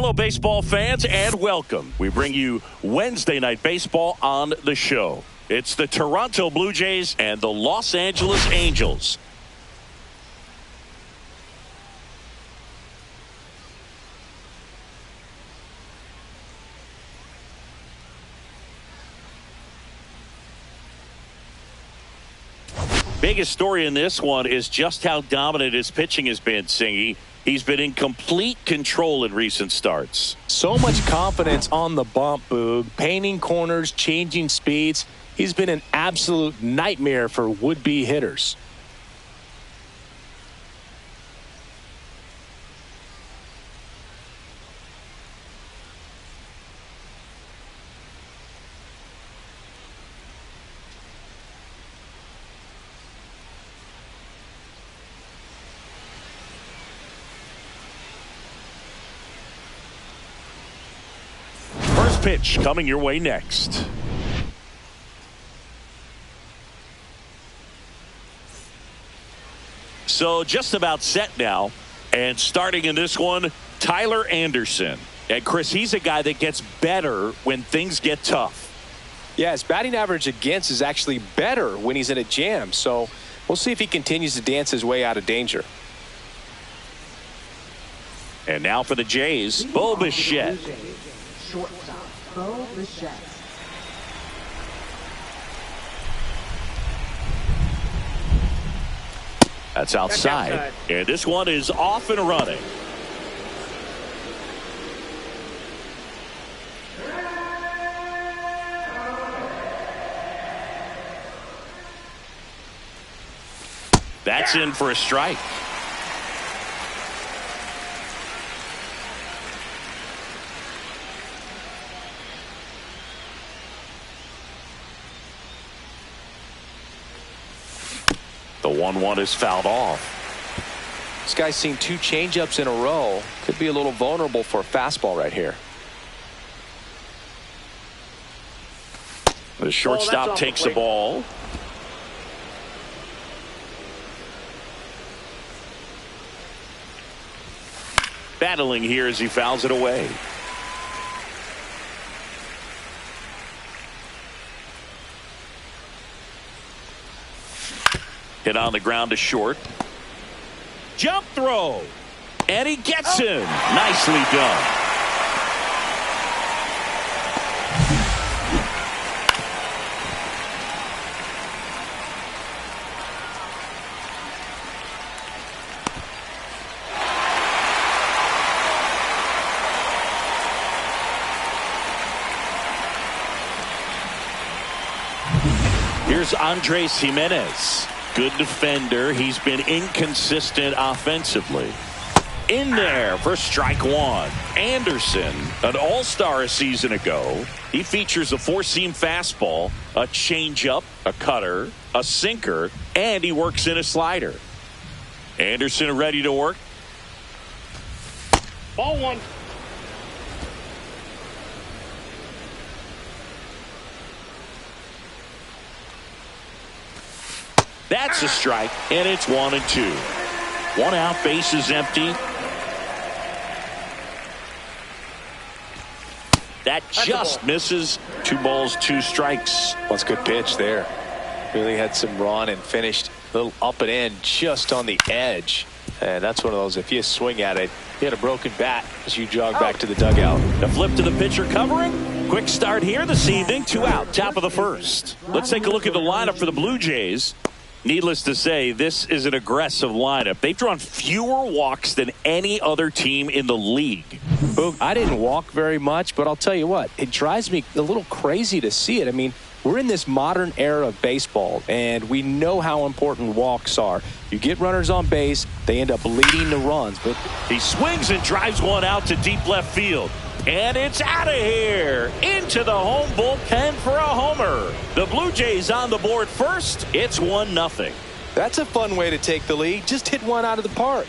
Hello, baseball fans, and welcome. We bring you Wednesday Night Baseball on the show. It's the Toronto Blue Jays and the Los Angeles Angels. Biggest story in this one is just how dominant his pitching has been, Singy. He's been in complete control in recent starts. So much confidence on the bump, Boog. Painting corners, changing speeds. He's been an absolute nightmare for would-be hitters. Pitch coming your way next. So just about set now, and starting in this one, Tyler Anderson. And Chris, he's a guy that gets better when things get tough. Yeah, his batting average against is actually better when he's in a jam, so we'll see if he continues to dance his way out of danger. And now for the Jays, Bo Bichette. Shortstop, Bo Bichette. That's outside. And this one is off and running. That's in for a strike. The 1-1 is fouled off. This guy's seen 2 changeups in a row. Could be a little vulnerable for a fastball right here. The shortstop takes the ball. Battling here as he fouls it away. Hit on the ground to short. Jump throw. And he gets him. Nicely done. Here's Andres Jimenez. Good defender. He's been inconsistent offensively. In there for strike one. Anderson, an all-star a season ago. He features a 4-seam fastball, a changeup, a cutter, a sinker, and he works in a slider. Anderson ready to work. Ball one. That's a strike, and it's 1-2. 1 out, base is empty. That just misses. 2 balls, 2 strikes. That's a good pitch there. Really had some run and finished a little up and in just on the edge. And that's one of those, if you swing at it, you had a broken bat as you jog back to the dugout. The flip to the pitcher covering. Quick start here this evening. 2 out, top of the first. Let's take a look at the lineup for the Blue Jays. Needless to say, this is an aggressive lineup. They've drawn fewer walks than any other team in the league. I didn't walk very much, but I'll tell you what, it drives me a little crazy to see it. I mean, we're in this modern era of baseball, and we know how important walks are. You get runners on base, they end up leading the runs. But he swings and drives one out to deep left field. And it's out of here into the home bullpen for a homer. The Blue Jays on the board first. It's 1-0. That's a fun way to take the lead. Just hit one out of the park.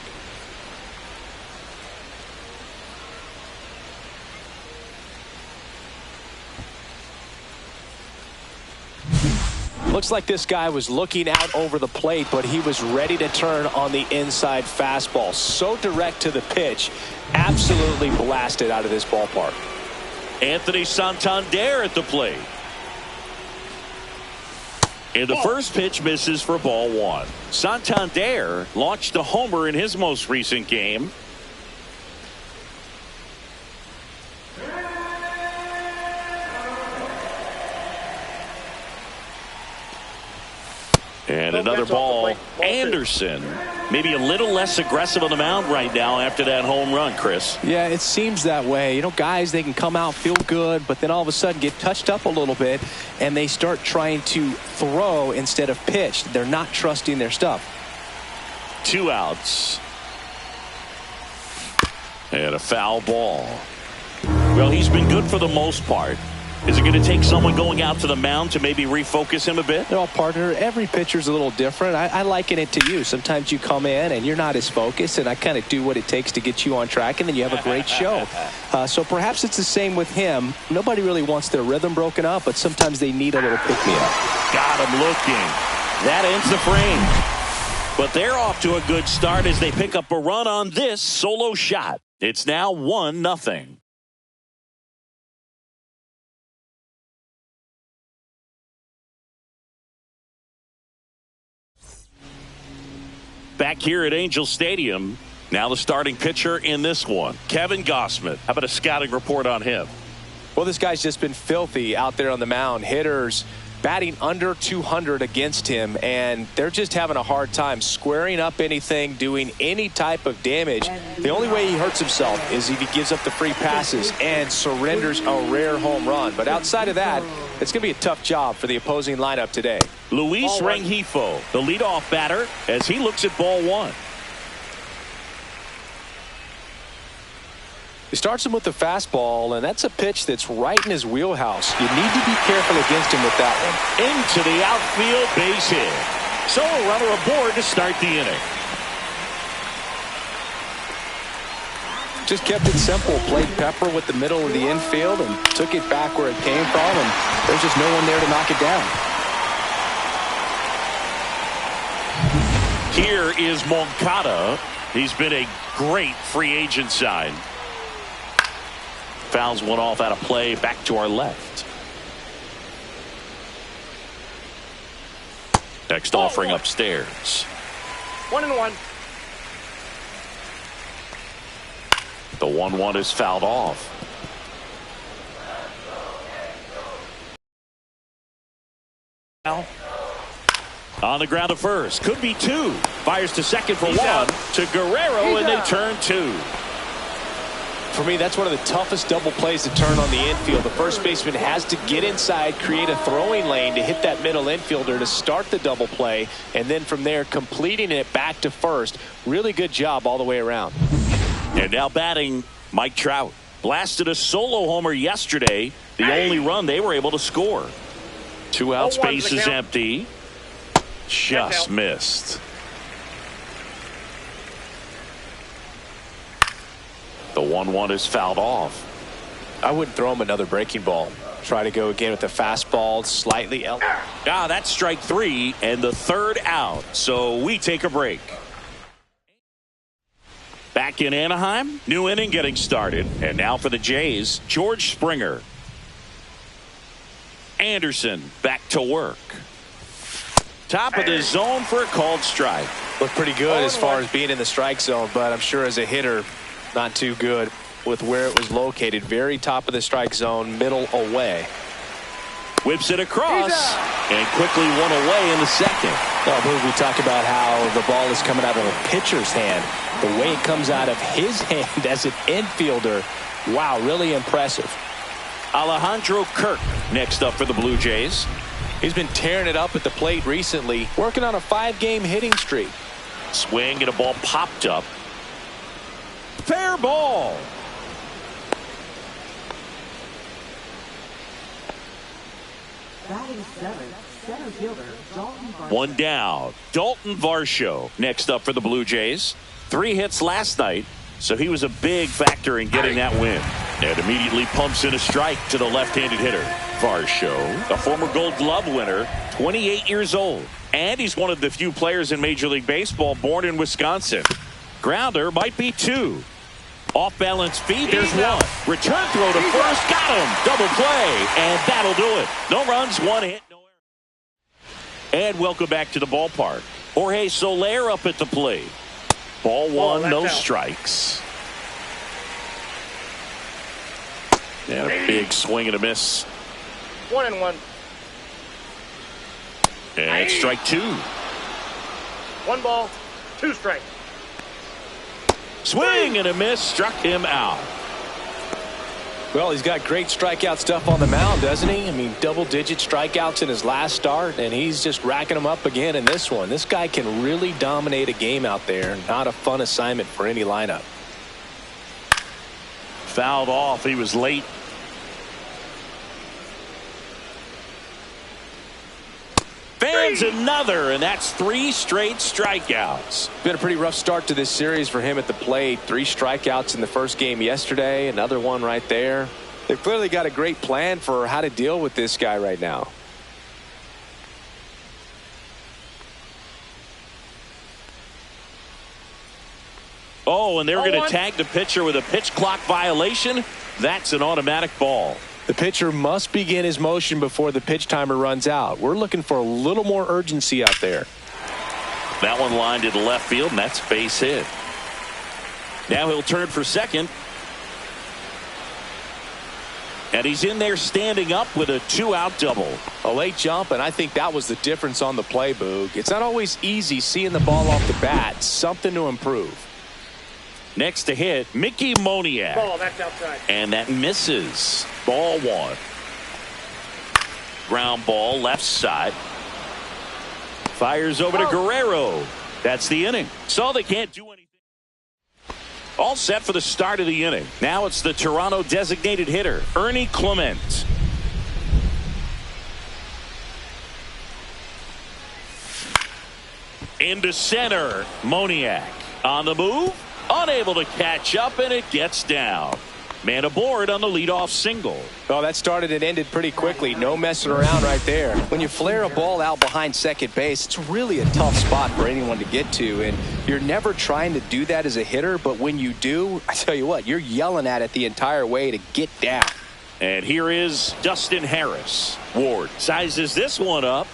Looks like this guy was looking out over the plate, but he was ready to turn on the inside fastball. So direct to the pitch. Absolutely blasted out of this ballpark. Anthony Santander at the plate. And the first pitch misses for ball one. Santander launched a homer in his most recent game. And another ball. Anderson maybe a little less aggressive on the mound right now after that home run, Chris. Yeah, it seems that way. You know, guys, they can come out, feel good, but then all of a sudden get touched up a little bit, and they start trying to throw instead of pitch. They're not trusting their stuff. 2 outs. And a foul ball. Well, he's been good for the most part. Is it going to take someone going out to the mound to maybe refocus him a bit? You know, partner, every pitcher's a little different. I liken it to you. Sometimes you come in and you're not as focused, and I kind of do what it takes to get you on track, and then you have a great show. So perhaps it's the same with him. Nobody really wants their rhythm broken up, but sometimes they need a little pick-me-up. Got him looking. That ends the frame. But they're off to a good start as they pick up a run on this solo shot. It's now 1-0. Back here at Angel Stadium, now the starting pitcher in this one, Kevin Gossman. How about a scouting report on him? Well, this guy's just been filthy out there on the mound. Hitters batting under 200 against him, and they're just having a hard time squaring up anything, doing any type of damage. The only way he hurts himself is if he gives up the free passes and surrenders a rare home run. But outside of that, it's going to be a tough job for the opposing lineup today. Luis Rengifo, the leadoff batter, as he looks at ball one. He starts him with the fastball, and that's a pitch that's right in his wheelhouse. You need to be careful against him with that one. Into the outfield, base hit. So a runner aboard to start the inning. Just kept it simple. Played pepper with the middle of the infield and took it back where it came from, and there's just no one there to knock it down. Here is Moncada. He's been a great free agent sign. Fouls one off out of play, back to our left. Next offering upstairs. 1-1. The 1-1 is fouled off. Now on the ground at first, could be two. Fires to second for one. To Guerrero, and they turn two. For me, that's one of the toughest double plays to turn on the infield. The first baseman has to get inside, create a throwing lane to hit that middle infielder to start the double play, and then from there completing it back to first. Really good job all the way around. And now batting, Mike Trout. Blasted a solo homer yesterday, the only run they were able to score. 2 outs, base is empty. Just missed. The 1-1 is fouled off. I wouldn't throw him another breaking ball. Try to go again with the fastball, slightly. That's strike 3 and the 3rd out. So we take a break. Back in Anaheim, new inning getting started. And now for the Jays, George Springer. Anderson back to work. Top of the zone for a called strike. Looked pretty good as far as being in the strike zone, but I'm sure as a hitter, not too good with where it was located. Very top of the strike zone, middle away. Whips it across and quickly one away in the second. I believe we talk about how the ball is coming out of a pitcher's hand. The way it comes out of his hand as an infielder, wow, really impressive. Alejandro Kirk next up for the Blue Jays. He's been tearing it up at the plate recently, working on a 5-game hitting streak. Swing and a ball popped up. Fair ball. Batting seventh, center fielder Dalton Varsho. One down. Dalton Varsho next up for the Blue Jays. 3 hits last night, so he was a big factor in getting that win. And immediately pumps in a strike to the left-handed hitter. Varsho, a former Gold Glove winner, 28 years old. And he's one of the few players in Major League Baseball born in Wisconsin. Grounder might be 2. Off-balance feed, there's 1. Return throw to first, got him. Double play, and that'll do it. No runs, 1 hit, no error. And welcome back to the ballpark. Jorge Soler up at the plate. Ball 1, no strikes. And a big swing and a miss. 1-1. And it's strike 2. 1 ball, 2 strikes. Swing and a miss, struck him out. Well, he's got great strikeout stuff on the mound, doesn't he? I mean, double-digit strikeouts in his last start, and he's just racking them up again in this one. This guy can really dominate a game out there. Not a fun assignment for any lineup. Fouled off. He was late. Fans another, and that's 3 straight strikeouts. Been a pretty rough start to this series for him at the plate. 3 strikeouts in the first game yesterday. Another one right there. They've clearly got a great plan for how to deal with this guy right now. Oh, and they're going to tag the pitcher with a pitch clock violation. That's an automatic ball. The pitcher must begin his motion before the pitch timer runs out. We're looking for a little more urgency out there. That one lined to the left field, and that's base hit. Now he'll turn for second. And he's in there standing up with a 2-out double. A late jump, and I think that was the difference on the play, Boog. It's not always easy seeing the ball off the bat. Something to improve. Next to hit, Mickey Moniak. Ball, that's outside. And that misses. Ball 1. Ground ball, left side. Fires over to Guerrero. That's the inning. So they can't do anything. All set for the start of the inning. Now it's the Toronto designated hitter, Ernie Clement. Into center, Moniak. On the move. Unable to catch up, and it gets down. Man aboard on the leadoff single. Oh, that started and ended pretty quickly. No messing around right there. When you flare a ball out behind second base, it's really a tough spot for anyone to get to, and you're never trying to do that as a hitter, but when you do, I tell you what, you're yelling at it the entire way to get down. And here is Dustin Harris. Ward sizes this one up.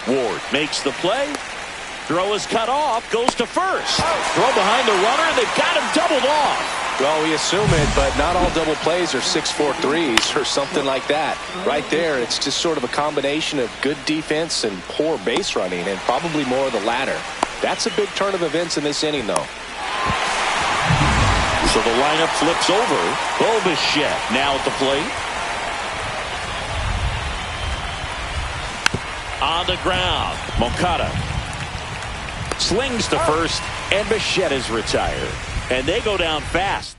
Ward makes the play. Throw is cut off, goes to first. Throw behind the runner, they've got him doubled off. Well, we assume it, but not all double plays are 6-4 threes or something like that. Right there, it's just sort of a combination of good defense and poor base running, and probably more of the latter. That's a big turn of events in this inning, though. So the lineup flips over. Bichette now at the plate. On the ground, Moncada slings to first, and Bichette is retired. And they go down fast.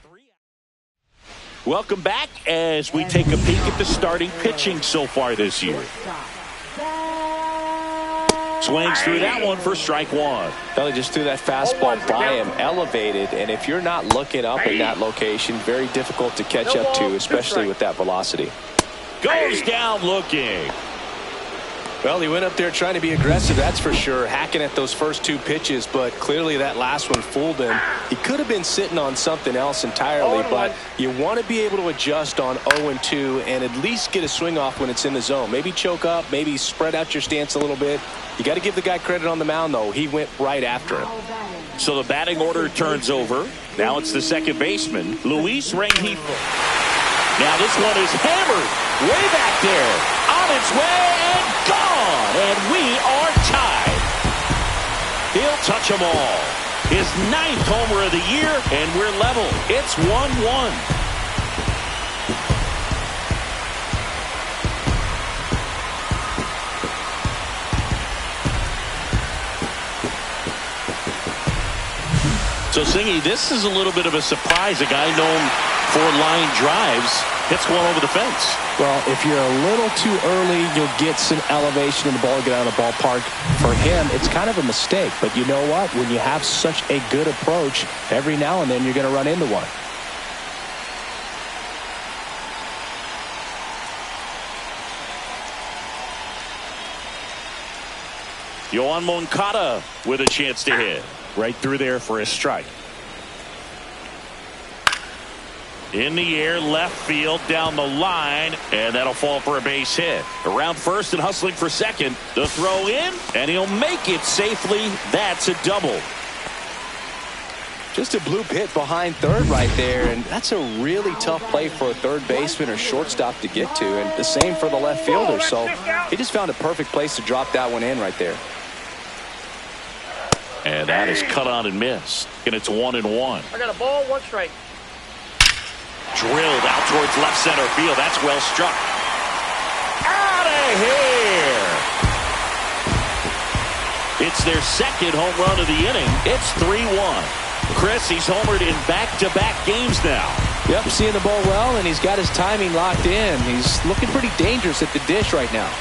Welcome back as we take a peek at the starting pitching so far this year. Swings through that one for strike 1. Well, he just threw that fastball by him, elevated, and if you're not looking up in that location, very difficult to catch up to, especially with that velocity. Goes down looking. Well, he went up there trying to be aggressive, that's for sure, hacking at those first 2 pitches, but clearly that last one fooled him. He could have been sitting on something else entirely, but you want to be able to adjust on 0-2 and at least get a swing off when it's in the zone. Maybe choke up, maybe spread out your stance a little bit. You got to give the guy credit on the mound, though. He went right after him. So the batting order turns over. Now it's the second baseman, Luis Rengifo. Now this one is hammered way back there. On its way and gone. And we are tied. He'll touch them all. His 9th homer of the year, and we're level. It's 1-1. So, Singy, this is a little bit of a surprise. A guy known for line drives hits one over the fence. Well, if you're a little too early, you'll get some elevation in the ball, get out of the ballpark. For him, it's kind of a mistake. But you know what? When you have such a good approach, every now and then you're going to run into one. Yoan Moncada with a chance to hit. Right through there for a strike. In the air, left field, down the line, and that'll fall for a base hit. Around first and hustling for second. The throw in, and he'll make it safely. That's a double. Just a bloop hit behind third right there, and that's a really tough play for a third baseman or shortstop to get to, and the same for the left fielder. So he just found a perfect place to drop that one in right there. And that is cut on and missed. And it's 1-1. I got a ball, 1 strike. Drilled out towards left center field. That's well struck. Out of here. It's their second home run of the inning. It's 3-1. Chris, he's homered in back-to-back games now. Yep, seeing the ball well, and he's got his timing locked in. He's looking pretty dangerous at the dish right now.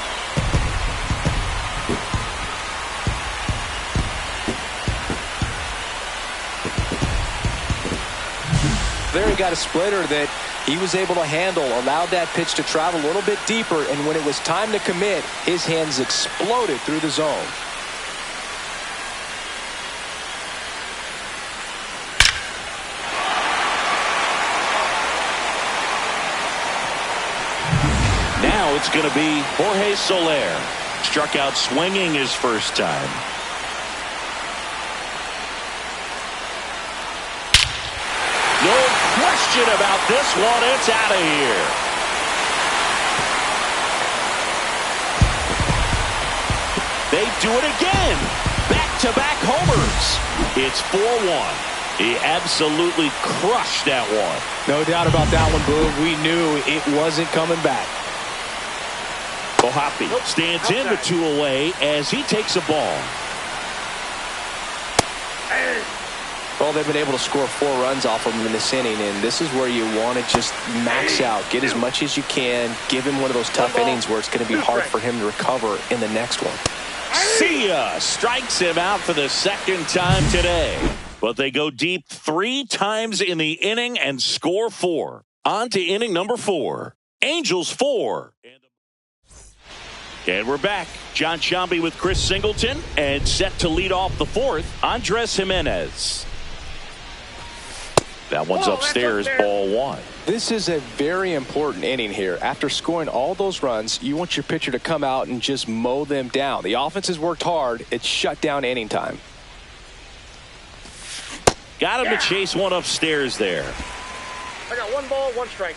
There he got a splitter that he was able to handle, allowed that pitch to travel a little bit deeper, and when it was time to commit, his hands exploded through the zone. Now it's going to be Jorge Soler. Struck out swinging his first time. No question about this one. It's out of here. They do it again. Back-to-back homers. It's 4-1. He absolutely crushed that one. No doubt about that one, Boog. We knew it wasn't coming back. Ohapi stands in with 2 away as he takes a ball. Well, they've been able to score 4 runs off of him in this inning, and this is where you want to just max out, get as much as you can, give him one of those tough innings where it's going to be hard for him to recover in the next one. See ya! Strikes him out for the second time today. But they go deep 3 times in the inning and score 4. On to inning number 4. Angels 4. And we're back. John Sciambi with Chris Singleton, and set to lead off the 4th, Andres Gimenez. That one's upstairs, ball 1. This is a very important inning here. After scoring all those runs, you want your pitcher to come out and just mow them down. The offense has worked hard. It's shut down inning time. Got him to chase one upstairs there. I got 1 ball, 1 strike.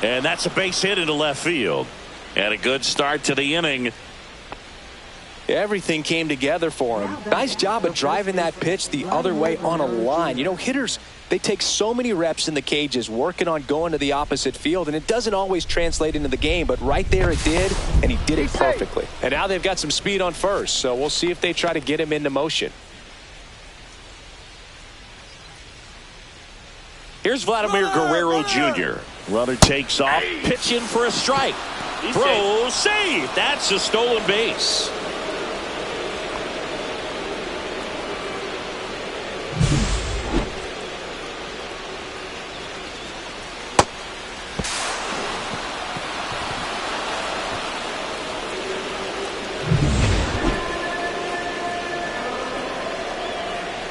And that's a base hit into left field. And a good start to the inning. Everything came together for him. Nice job of driving that pitch the other way on a line. You know, hitters, they take so many reps in the cages working on going to the opposite field, and it doesn't always translate into the game, but right there it did, and he did it perfectly. And now they've got some speed on first, so we'll see if they try to get him into motion. Here's Vladimir Guerrero Jr. Runner takes off, pitching for a strike. Throw, save. That's a stolen base.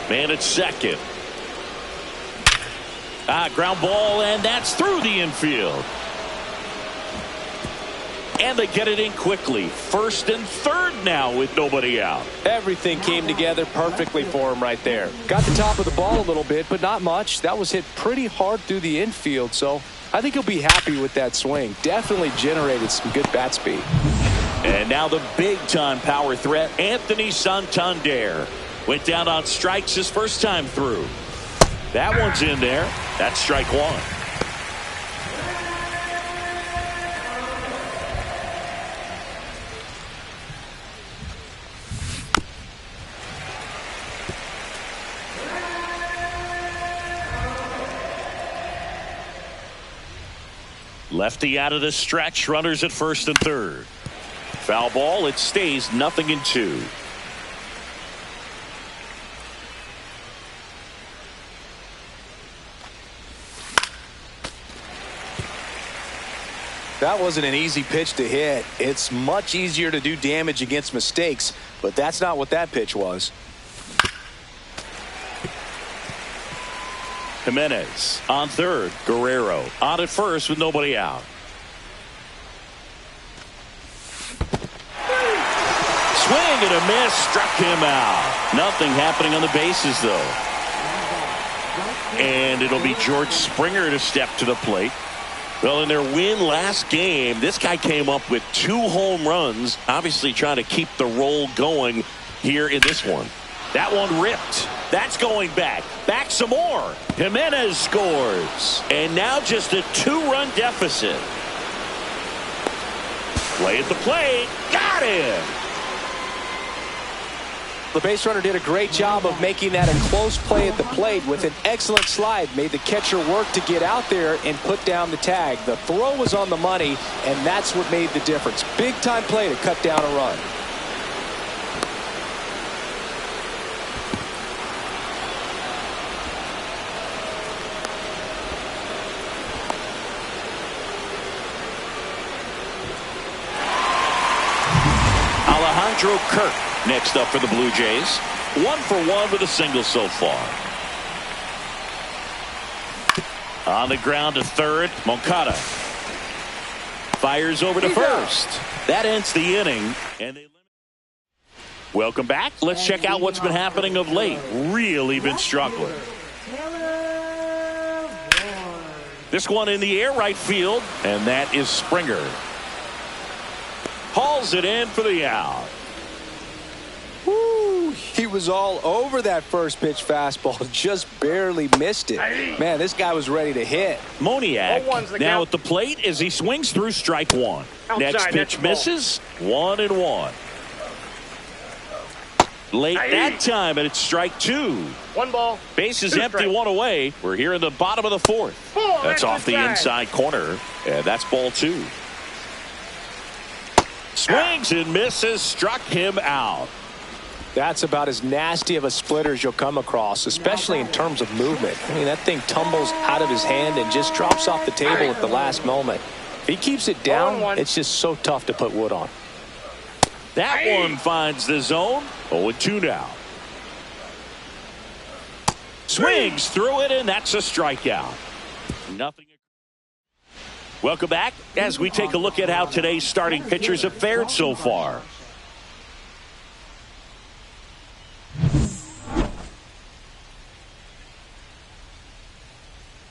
Man at second. Ground ball, and that's through the infield. And they get it in quickly. First and third now with nobody out. Everything came together perfectly for him right there. Got the top of the ball a little bit, but not much. That was hit pretty hard through the infield, so I think he'll be happy with that swing. Definitely generated some good bat speed. And now the big-time power threat, Anthony Santander. Went down on strikes his first time through. That one's in there. That's strike 1. Lefty out of the stretch. Runners at first and third. Foul ball. It stays 0-2. That wasn't an easy pitch to hit. It's much easier to do damage against mistakes, but that's not what that pitch was. Jimenez on third. Guerrero on at first with nobody out. Swing and a miss. Struck him out. Nothing happening on the bases, though. And it'll be George Springer to step to the plate. Well, in their win last game, this guy came up with 2 home runs, obviously trying to keep the roll going here in this one. That one ripped. That's going back. Back some more. Jimenez scores. And now just a 2-run deficit. Play at the plate. Got him. The base runner did a great job of making that a close play at the plate with an excellent slide. Made the catcher work to get out there and put down the tag. The throw was on the money, and that's what made the difference. Big time play to cut down a run. Alejandro Kirk next up for the Blue Jays. 1 for 1 with a single so far. On the ground to third. Moncada fires over to first. That ends the inning. And they welcome back. Let's check out what's been happening of late. Really been struggling. This one in the air right field, and that is Springer. Hauls it in for the out. Woo, he was all over that first pitch fastball. Just barely missed it. Man, this guy was ready to hit. Moniak now at the plate as he swings through strike 1. Next pitch misses. 1-1. Late that time, and it's strike 2. 1 ball. Bases empty, 1 away. We're here in the bottom of the 4th. That's off the inside corner, and that's ball 2. Swings and misses. Struck him out. That's about as nasty of a splitter as you'll come across, especially in terms of movement. I mean, that thing tumbles out of his hand and just drops off the table at the last moment. If he keeps it down, it's just so tough to put wood on. That one finds the zone. 0-2 now. Swings through it, and that's a strikeout. Nothing. Welcome back as we take a look at how today's starting pitchers have fared so far.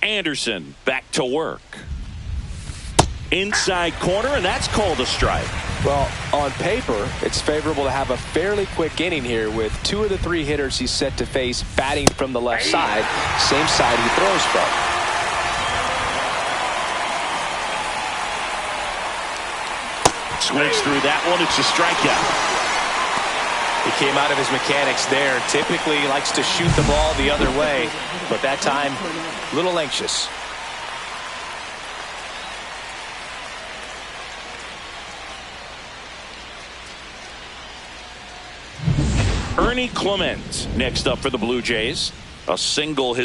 Anderson back to work. Inside corner, and that's called a strike. Well, on paper, it's favorable to have a fairly quick inning here with 2 of the 3 hitters he's set to face batting from the left side, same side he throws from. Swings through that one. It's a strikeout. He came out of his mechanics there. Typically he likes to shoot the ball the other way, but that time a little anxious. Ernie Clement next up for the Blue Jays. A single.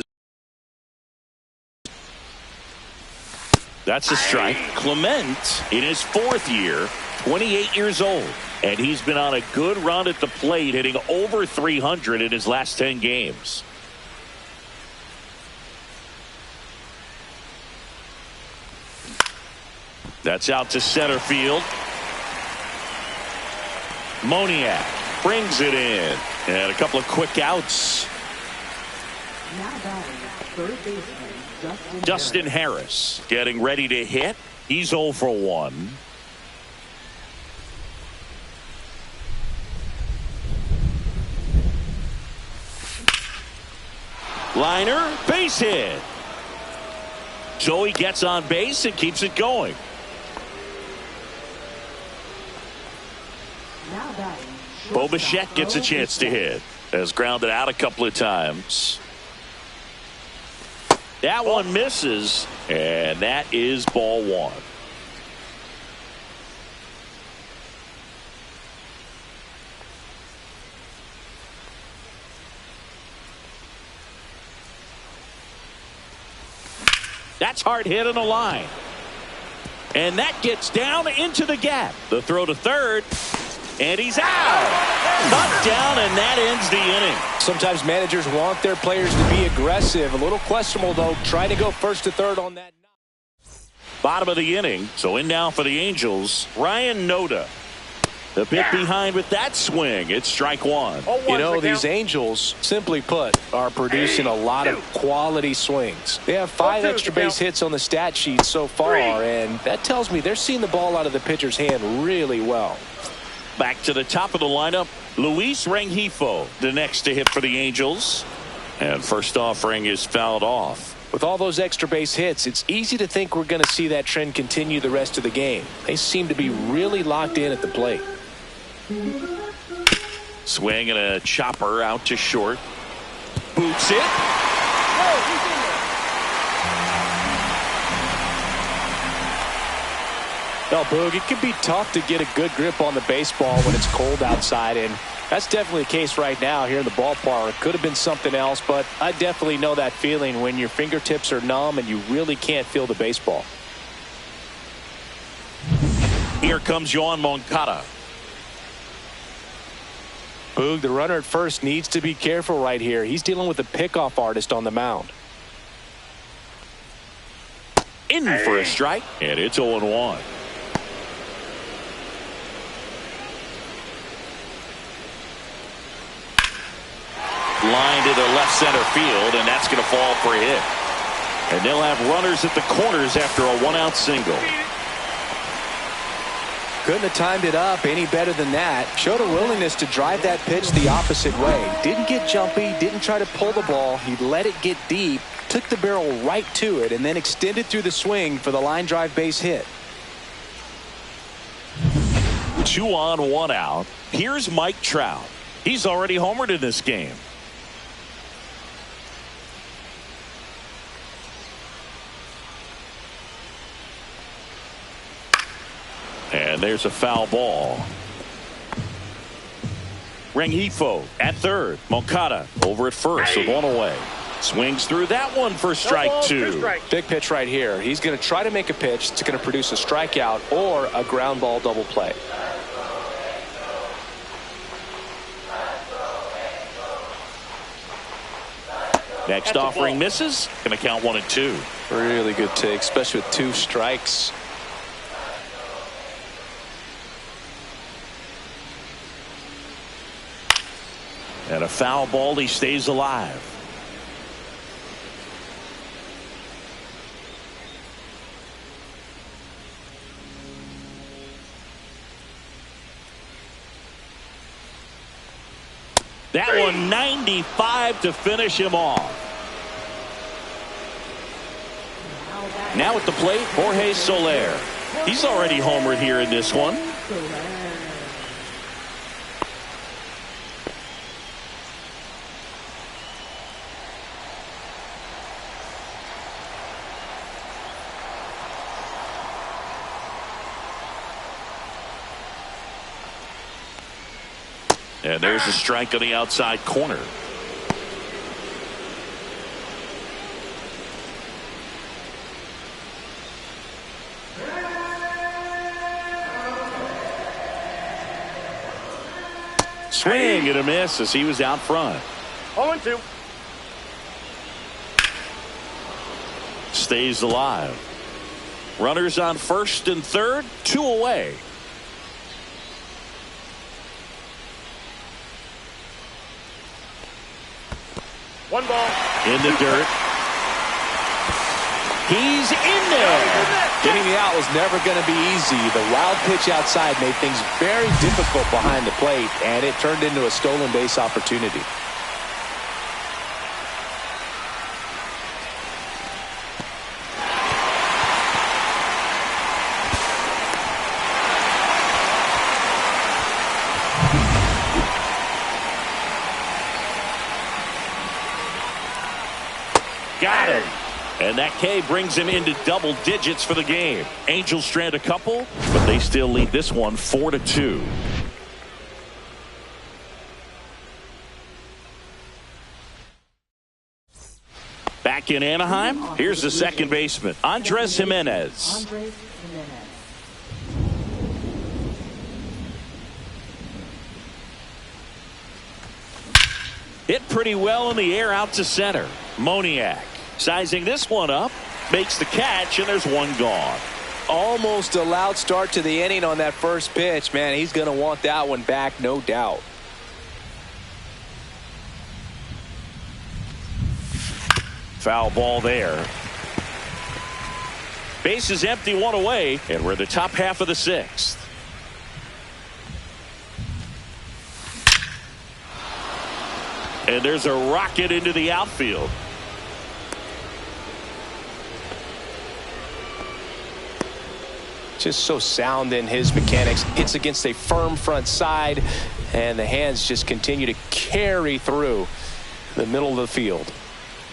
That's a strike. Clement in his 4th year, 28 years old. And he's been on a good run at the plate, hitting over 300 in his last 10 games. That's out to center field. Moniak brings it in. And a couple of quick outs. Now batting, third baseman, Justin Harris getting ready to hit. He's 0 for 1. Liner, base hit. So he gets on base and keeps it going. Now batting, Bo Bichette gets a chance to hit. Has grounded out a couple of times. That one misses, and that is ball 1. That's hard hit on the line. And that gets down into the gap. The throw to third. And he's out. Cut down, and that ends the inning. Sometimes managers want their players to be aggressive. A little questionable, though, trying to go first to third on that. Bottom of the inning. So in now for the Angels, Ryan Noda. The bit behind with that swing. It's strike one. You know, these Angels, simply put, are producing a lot of quality swings. They have 5 extra base hits on the stat sheet so far, and that tells me they're seeing the ball out of the pitcher's hand really well. Back to the top of the lineup, Luis Rengifo, the next to hit for the Angels. And first offering is fouled off. With all those extra base hits, it's easy to think we're going to see that trend continue the rest of the game. They seem to be really locked in at the plate. Swing and a chopper out to short. Boots it. Well, Boog, it can be tough to get a good grip on the baseball when it's cold outside, and that's definitely the case right now here in the ballpark. It could have been something else, but I definitely know that feeling when your fingertips are numb and you really can't feel the baseball. Here comes Yoan Moncada. Boog, the runner at first needs to be careful right here. He's dealing with a pickoff artist on the mound. In for a strike, and it's 0-1. Line to the left center field, and that's going to fall for a hit. And they'll have runners at the corners after a 1-out single. Couldn't have timed it up any better than that. Showed a willingness to drive that pitch the opposite way. Didn't get jumpy, didn't try to pull the ball. He let it get deep, took the barrel right to it, and then extended through the swing for the line drive base hit. 2 on, 1 out. Here's Mike Trout. He's already homered in this game. And there's a foul ball. Rengifo at third. Moncada over at first with 1 away. Swings through that one for strike 2. Big pitch right here. He's going to try to make a pitch that's going to produce a strikeout or a ground ball double play. Next offering misses. Going to count 1 and 2. Really good take, especially with 2 strikes. And a foul ball. He stays alive. That one 95 to finish him off. Now at the plate, Jorge Soler. He's already homered here in this one. And there's a strike on the outside corner. Swing and a miss as he was out front. 0-2. Stays alive. Runners on first and third, 2 away. One ball. In the dirt. He's in there. Getting the out was never going to be easy. The wild pitch outside made things very difficult behind the plate, and it turned into a stolen base opportunity. Got him. And that K brings him into double digits for the game. Angels strand a couple, but they still lead this one 4-2. Back in Anaheim, here's the second baseman, Andres Gimenez. Andres Gimenez. Hit pretty well in the air out to center. Moniak sizing this one up, makes the catch, and there's one gone. Almost a loud start to the inning on that first pitch. Man, he's going to want that one back, no doubt. Foul ball there. Base is empty, one away, and we're the top half of the sixth. And there's a rocket into the outfield. Just so sound in his mechanics. It's against a firm front side, and the hands just continue to carry through the middle of the field.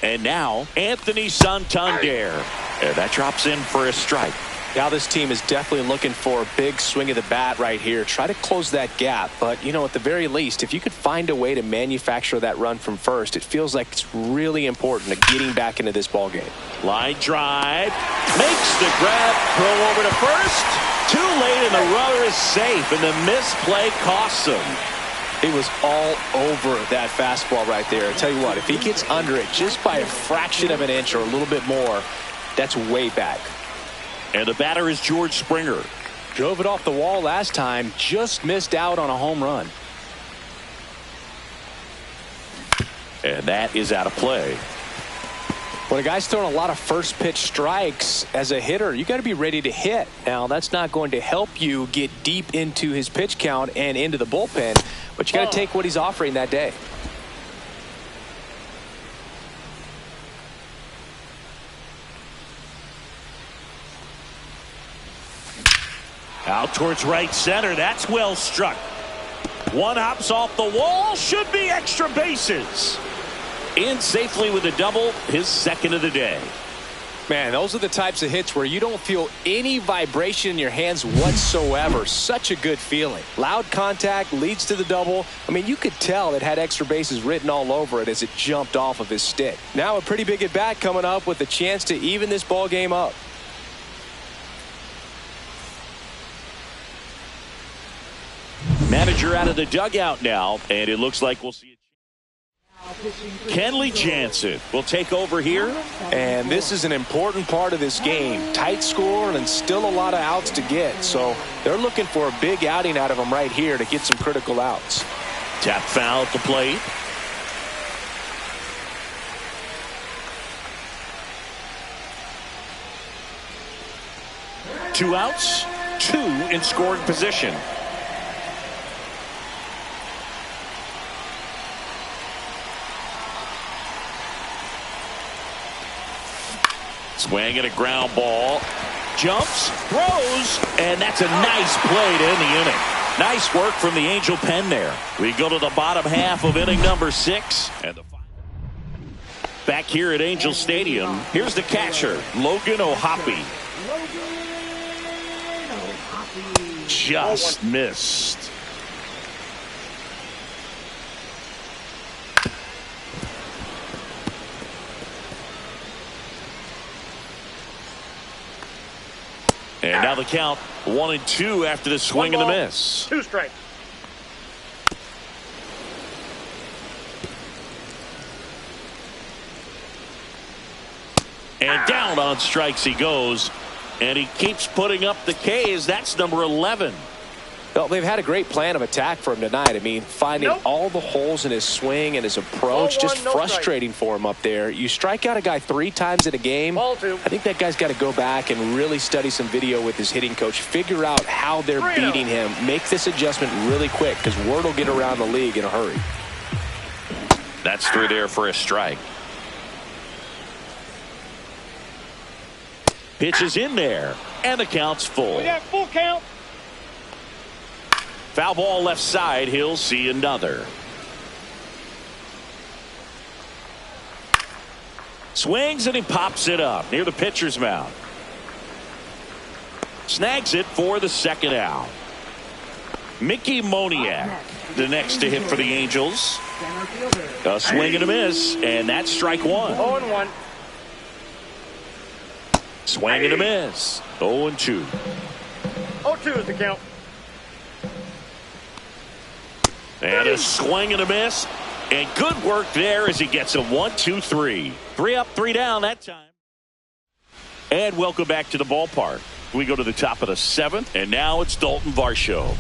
And now Anthony Santander, and that drops in for a strike. Now this team is definitely looking for a big swing of the bat right here. Try to close that gap, but you know, at the very least, if you could find a way to manufacture that run from first, it feels like it's really important to getting back into this ball game. Line drive, makes the grab, throw over to first. Too late, and the runner is safe, and the misplay costs him. He was all over that fastball right there. I tell you what, if he gets under it just by a fraction of an inch or a little bit more, that's way back. And the batter is George Springer. Drove it off the wall last time, just missed out on a home run. And that is out of play. When a guy's throwing a lot of first pitch strikes as a hitter, you got to be ready to hit. Now, that's not going to help you get deep into his pitch count and into the bullpen, but you got to take what he's offering that day. Out towards right center. That's well struck. One hops off the wall. Should be extra bases. In safely with a double, his second of the day. Man, those are the types of hits where you don't feel any vibration in your hands whatsoever. Such a good feeling. Loud contact leads to the double. I mean, you could tell it had extra bases written all over it as it jumped off of his stick. Now a pretty big at bat coming up with a chance to even this ball game up. Manager out of the dugout now, and it looks like we'll see it. Kenley Jansen will take over here. And this is an important part of this game. Tight score and still a lot of outs to get. So they're looking for a big outing out of him right here to get some critical outs. Tap foul at the plate. Two outs, two in scoring position. Swing and a ground ball. Jumps, throws, and that's a nice play to end the inning. Nice work from the Angel pen there. We go to the bottom half of inning number 6. And back here at Angel Stadium, here's the catcher, Logan O'Hoppe. Just missed. And now the count 1-2 after the swing and the miss. 2 strikes. And down on strikes he goes. And he keeps putting up the K's. That's number 11. Well, they've had a great plan of attack for him tonight. I mean, finding all the holes in his swing and his approach, just frustrating for him up there. You strike out a guy 3 times in a game. I think that guy's got to go back and really study some video with his hitting coach, figure out how they're beating him, make this adjustment really quick because word will get around the league in a hurry. That's 3 there for a strike. Pitch is in there, and the count's full. We got full count. Foul ball left side. He'll see another. Swings and he pops it up near the pitcher's mound. Snags it for the second out. Mickey Moniak, the next to hit for the Angels. A swing and a miss, and that's strike 1. 0-1. Swing and a miss. 0-2. 0-2 is the count. And a swing and a miss. And good work there as he gets a 1-2-3. 3 up, 3 down that time. And welcome back to the ballpark. We go to the top of the 7th, and now it's Dalton Varsho.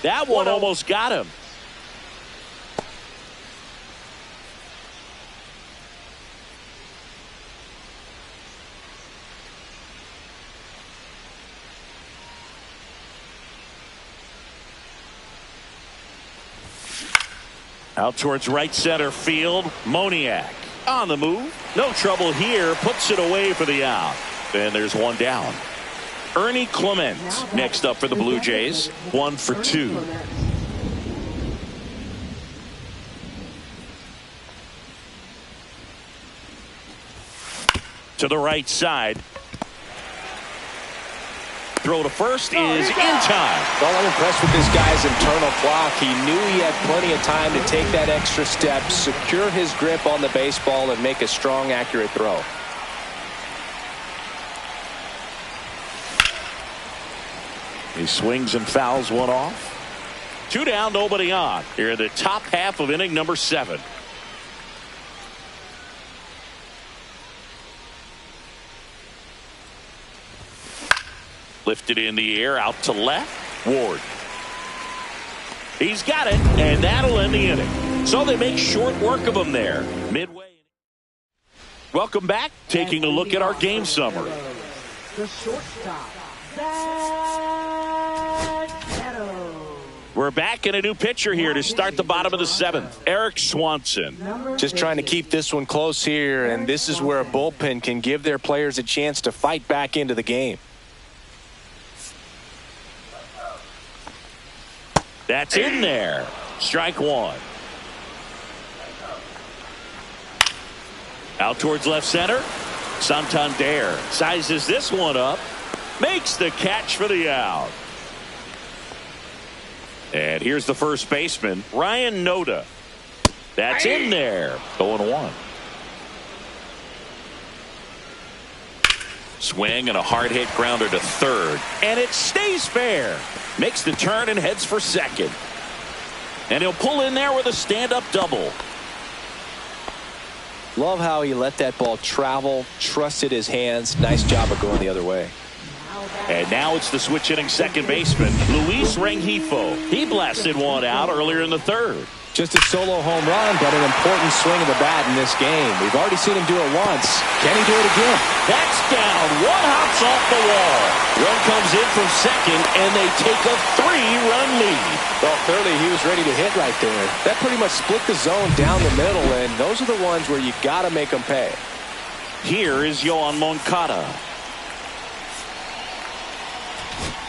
That one almost got him. Out towards right center field. Moniak on the move. No trouble here. Puts it away for the out. And there's one down. Ernie Clement next up for the Blue Jays. 1 for 2. To the right side. Throw to first is in time. Well, I'm impressed with this guy's internal clock. He knew he had plenty of time to take that extra step, secure his grip on the baseball, and make a strong, accurate throw. He swings and fouls one off. 2 down, nobody on. Here in the top half of inning number 7. Lifted in the air, out to left. Ward. He's got it, and that'll end the inning. So they make short work of him there. Midway. Welcome back. Taking a look at our game summary. The shortstop, We're back in a new pitcher here to start the bottom of the 7th. Eric Swanson. Just trying to keep this one close here, and this is where a bullpen can give their players a chance to fight back into the game. That's in there. Strike 1. Out towards left center. Santander sizes this one up. Makes the catch for the out. And here's the first baseman, Ryan Noda. That's in there. 0-1. Swing and a hard hit grounder to third. And it stays fair. Makes the turn and heads for second. And he'll pull in there with a stand-up double. Love how he let that ball travel, trusted his hands. Nice job of going the other way. And now it's the switch hitting second baseman, Luis Rengifo. He blasted one out earlier in the 3rd. Just a solo home run, but an important swing of the bat in this game. We've already seen him do it once. Can he do it again? That's down. One hops off the wall. One comes in from second, and they take a 3-run lead. Well, clearly he was ready to hit right there. That pretty much split the zone down the middle, and those are the ones where you got to make them pay. Here is Yoan Moncada.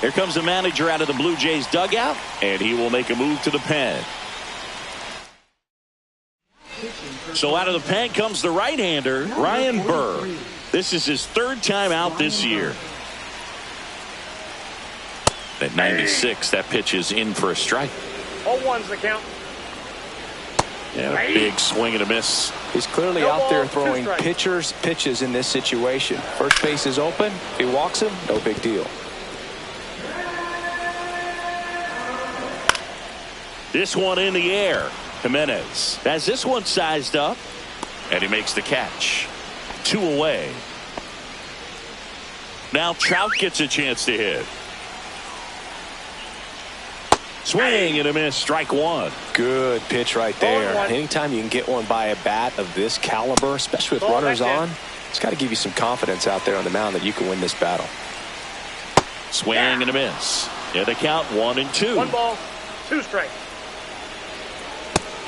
Here comes the manager out of the Blue Jays dugout, and he will make a move to the pen. So out of the pen comes the right-hander, Ryan Burr. This is his 3rd time out this year. At 96, that pitch is in for a strike. 0-1's the count. And a big swing and a miss. He's clearly out there throwing pitches in this situation. First base is open. If he walks him, no big deal. This one in the air. Jimenez has this one sized up, and he makes the catch. 2 away. Now Trout gets a chance to hit. Swing and a miss. Strike 1. Good pitch right there. Anytime you can get one by a bat of this caliber, especially with runners on, it's got to give you some confidence out there on the mound that you can win this battle. Swing and a miss. Yeah, the count 1-2. 1 ball, 2 strikes.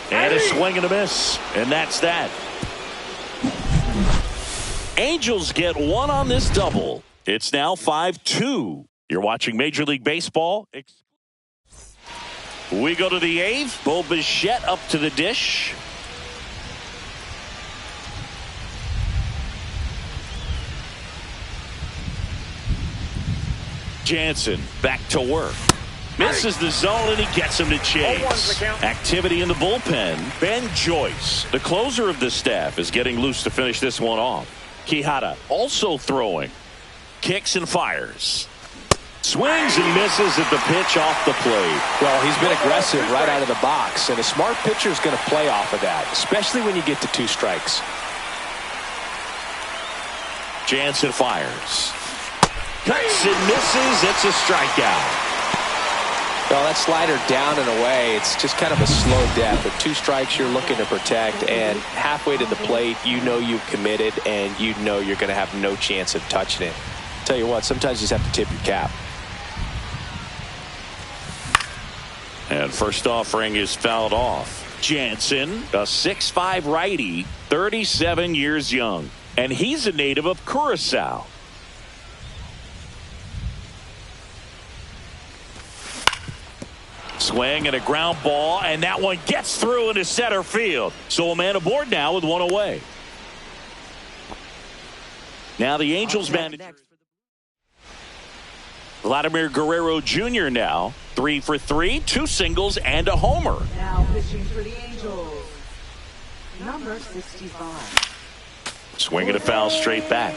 And a swing and a miss. And that's that. Angels get 1 on this double. It's now 5-2. You're watching Major League Baseball. We go to the 8th. Bo Bichette up to the dish. Jansen back to work. Misses the zone, and he gets him to chase. Activity in the bullpen. Ben Joyce, the closer of the staff, is getting loose to finish this one off. Quijada also throwing. Kicks and fires. Swings and misses at the pitch off the plate. Well, he's been aggressive right out of the box, and a smart pitcher is going to play off of that, especially when you get to 2 strikes. Jansen fires. Cuts and misses. It's a strikeout. Well, that slider down and away, it's just kind of a slow death. With 2 strikes, you're looking to protect, and halfway to the plate, you know you've committed, and you know you're going to have no chance of touching it. Tell you what, sometimes you just have to tip your cap. And first offering is fouled off. Jansen, a 6'5" righty, 37 years young, and he's a native of Curacao. Swing and a ground ball, and that one gets through into center field. So a man aboard now with 1 away. Now the Angels manager, Vladimir Guerrero Jr. now 3 for 3, 2 singles and a homer. Now pitching for the Angels, number 65. Swing and a foul straight back.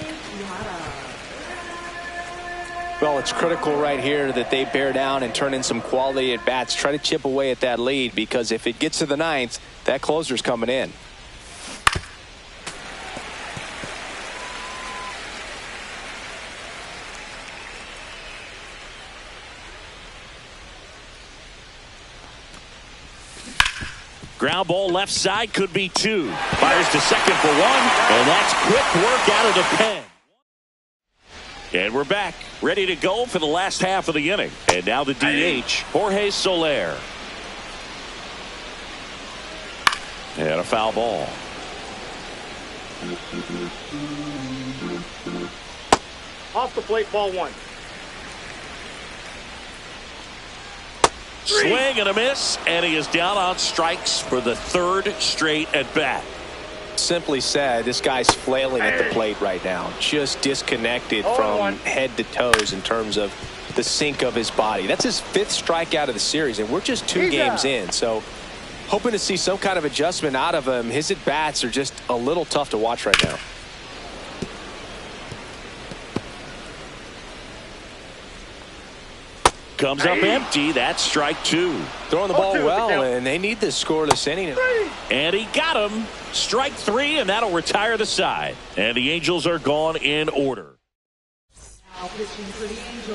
Well, it's critical right here that they bear down and turn in some quality at bats. Try to chip away at that lead, because if it gets to the 9th, that closer's coming in. Ground ball left side, could be 2. Fires to second for 1, and that's quick work out of the pen. And we're back, ready to go for the last half of the inning. And now the DH, Jorge Soler. And a foul ball. Off the plate, ball 1. Swing and a miss, and he is down on strikes for the 3rd straight at bat. Simply said, this guy's flailing at the plate right now, just disconnected from head to toes in terms of the sink of his body. That's his 5th strikeout of the series, and we're just 2 games in, so hoping to see some kind of adjustment out of him. His at bats are just a little tough to watch right now. Comes up empty. That's strike 2. Throwing the ball well, and they need this scoreless inning. And he got him. Strike 3, and that'll retire the side. And the Angels are gone in order.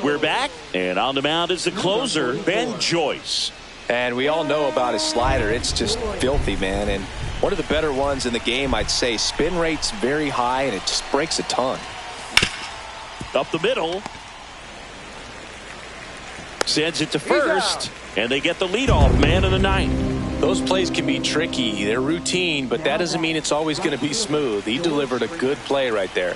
We're back, and on the mound is the closer, Ben Joyce. And we all know about his slider. It's just filthy, man. And one of the better ones in the game, I'd say. Spin rate's very high, and it just breaks a ton. Up the middle. Sends it to first, and they get the leadoff man in the 9th. Those plays can be tricky. They're routine, but that doesn't mean it's always going to be smooth. He delivered a good play right there.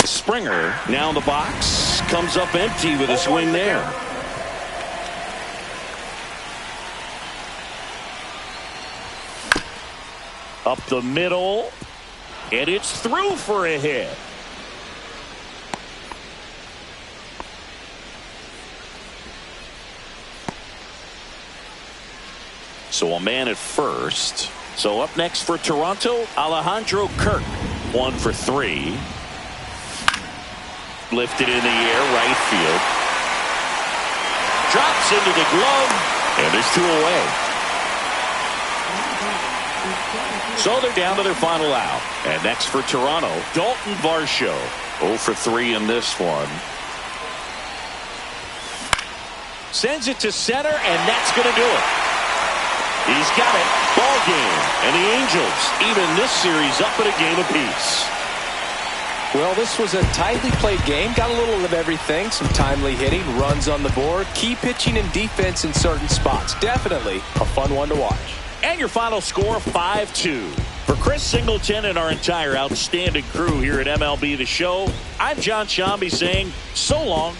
Springer now in the box, comes up empty with a swing there. Up the middle, and it's through for a hit. So a man at first. So up next for Toronto, Alejandro Kirk. 1 for 3. Lifted in the air, right field. Drops into the glove, and there's 2 away. So they're down to their final out. And next for Toronto, Dalton Varsho. 0 for 3 in this one. Sends it to center, and that's going to do it. He's got it. Ball game. And the Angels even this series up at a game apiece. Well, this was a tightly played game. Got a little of everything. Some timely hitting, runs on the board, key pitching and defense in certain spots. Definitely a fun one to watch. And your final score, 5-2. For Chris Singleton and our entire outstanding crew here at MLB The Show, I'm John Shambi saying so long